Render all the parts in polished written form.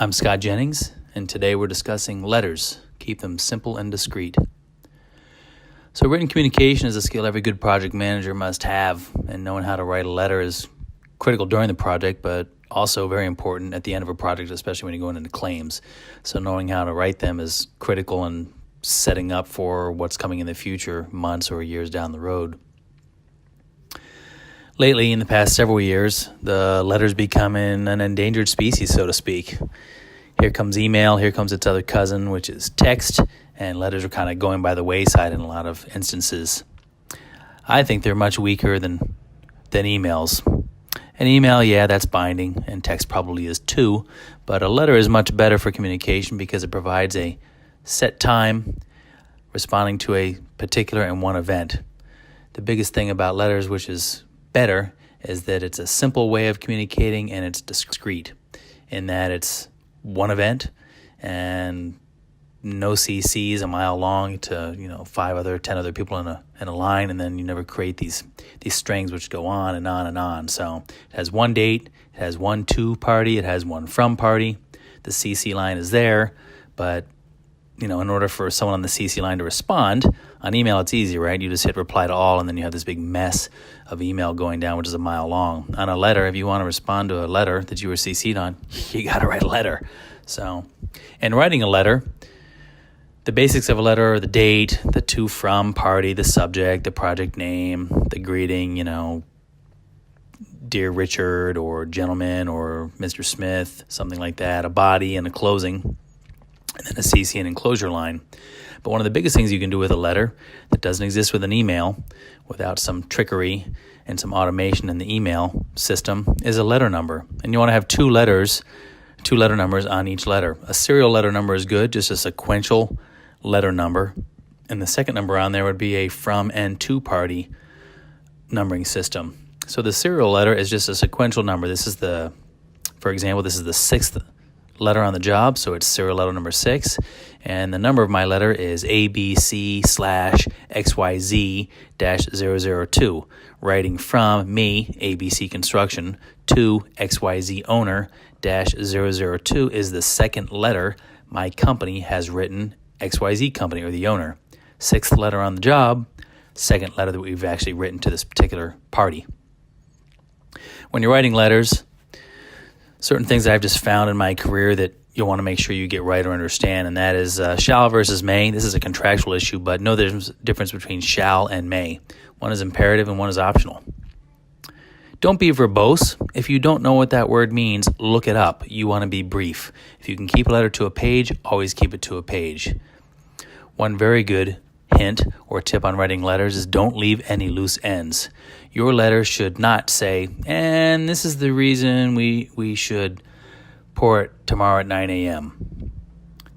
I'm Scott Jennings, and today we're discussing letters. Keep them simple and discreet. So written communication is a skill every good project manager must have, and knowing how to write a letter is critical during the project, but also very important at the end of a project, especially when you're going into claims. So knowing how to write them is critical in setting up for what's coming in the future, months or years down the road. Lately, in the past several years, the letter's becoming an endangered species, so to speak. Here comes email, here comes its other cousin, which is text, and letters are kind of going by the wayside in a lot of instances. I think they're much weaker than emails. An email, yeah, that's binding, and text probably is too, but a letter is much better for communication because it provides a set time responding to a particular and one event. The biggest thing about letters, which is better, is that it's a simple way of communicating and it's discreet in that it's one event and no CCs a mile long to 10 other people in a line, and then you never create these strings which go on and on and on. So it has one date, it has one to party, it has one from party. The CC line is there, but in order for someone on the CC line to respond, on email it's easy, right? You just hit reply to all, and then you have this big mess of email going down, which is a mile long. On a letter, if you want to respond to a letter that you were CC'd on, you got to write a letter. So, in writing a letter, the basics of a letter are the date, the to, from, party, the subject, the project name, the greeting, Dear Richard or gentleman or Mr. Smith, something like that, a body and a closing, and then a CC and enclosure line. But one of the biggest things you can do with a letter that doesn't exist with an email, without some trickery and some automation in the email system, is a letter number. And you want to have two letter numbers on each letter. A serial letter number is good, just a sequential letter number. And the second number on there would be a from and to party numbering system. So the serial letter is just a sequential number. For example, this is the sixth letter on the job, so it's serial letter number 6, and the number of my letter is ABC/XYZ-002, writing from me, ABC Construction, to XYZ Owner -002 is the second letter my company has written, XYZ Company, or the owner. Sixth letter on the job, second letter that we've actually written to this particular party. When you're writing letters, certain things that I've just found in my career that you'll want to make sure you get right or understand, and that is shall versus may. This is a contractual issue, but know there's a difference between shall and may. One is imperative and one is optional. Don't be verbose. If you don't know what that word means, look it up. You want to be brief. If you can keep a letter to a page, always keep it to a page. One very good hint or tip on writing letters is don't leave any loose ends. Your letter should not say, and this is the reason we should pour it tomorrow at 9 a.m.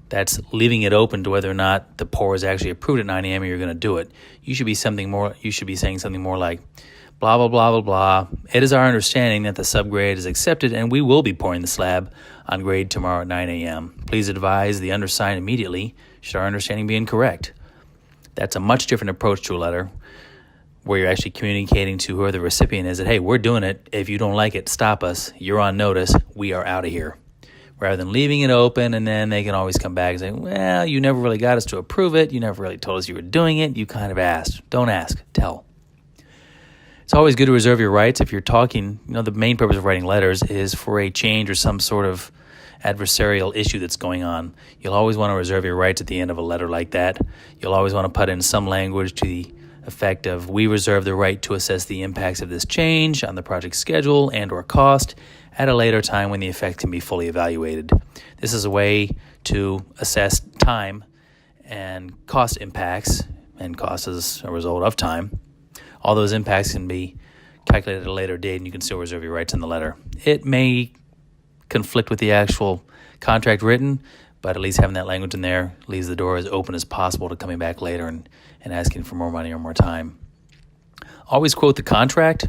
That's leaving it open to whether or not the pour is actually approved at 9 a.m. or you're going to do it. You should be saying something more like, blah, blah, blah, blah, blah. It is our understanding that the subgrade is accepted and we will be pouring the slab on grade tomorrow at 9 a.m. Please advise the undersigned immediately should our understanding be incorrect. That's a much different approach to a letter where you're actually communicating to whoever the recipient is that, hey, we're doing it. If you don't like it, stop us. You're on notice. We are out of here. Rather than leaving it open and then they can always come back and say, well, you never really got us to approve it. You never really told us you were doing it. You kind of asked. Don't ask. Tell. It's always good to reserve your rights. If you're talking, the main purpose of writing letters is for a change or some sort of adversarial issue that's going on. You'll always want to reserve your rights at the end of a letter like that. You'll always want to put in some language to the effect of, we reserve the right to assess the impacts of this change on the project schedule and or cost at a later time when the effect can be fully evaluated. This is a way to assess time and cost impacts, and cost as a result of time. All those impacts can be calculated at a later date, and you can still reserve your rights in the letter. It may conflict with the actual contract written, but at least having that language in there leaves the door as open as possible to coming back later and asking for more money or more time. Always quote the contract,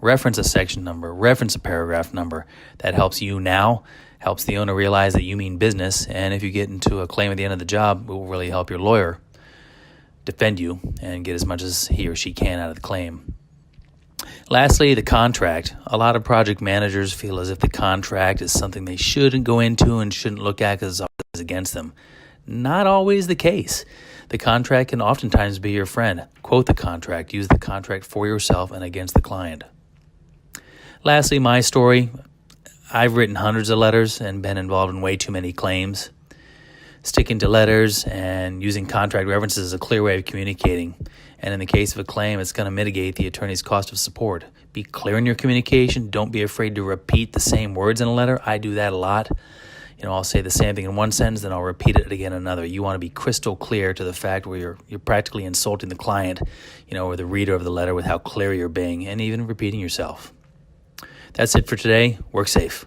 reference a section number, reference a paragraph number. That helps you now, helps the owner realize that you mean business, and if you get into a claim at the end of the job, it will really help your lawyer defend you and get as much as he or she can out of the claim. Lastly, the contract. A lot of project managers feel as if the contract is something they shouldn't go into and shouldn't look at because it's against them. Not always the case. The contract can oftentimes be your friend. Quote the contract. Use the contract for yourself and against the client. Lastly, my story. I've written hundreds of letters and been involved in way too many claims. Sticking to letters and using contract references is a clear way of communicating. And in the case of a claim, it's going to mitigate the attorney's cost of support. Be clear in your communication. Don't be afraid to repeat the same words in a letter. I do that a lot. I'll say the same thing in one sentence, then I'll repeat it again in another. You want to be crystal clear to the fact where you're practically insulting the client, or the reader of the letter with how clear you're being and even repeating yourself. That's it for today. Work safe.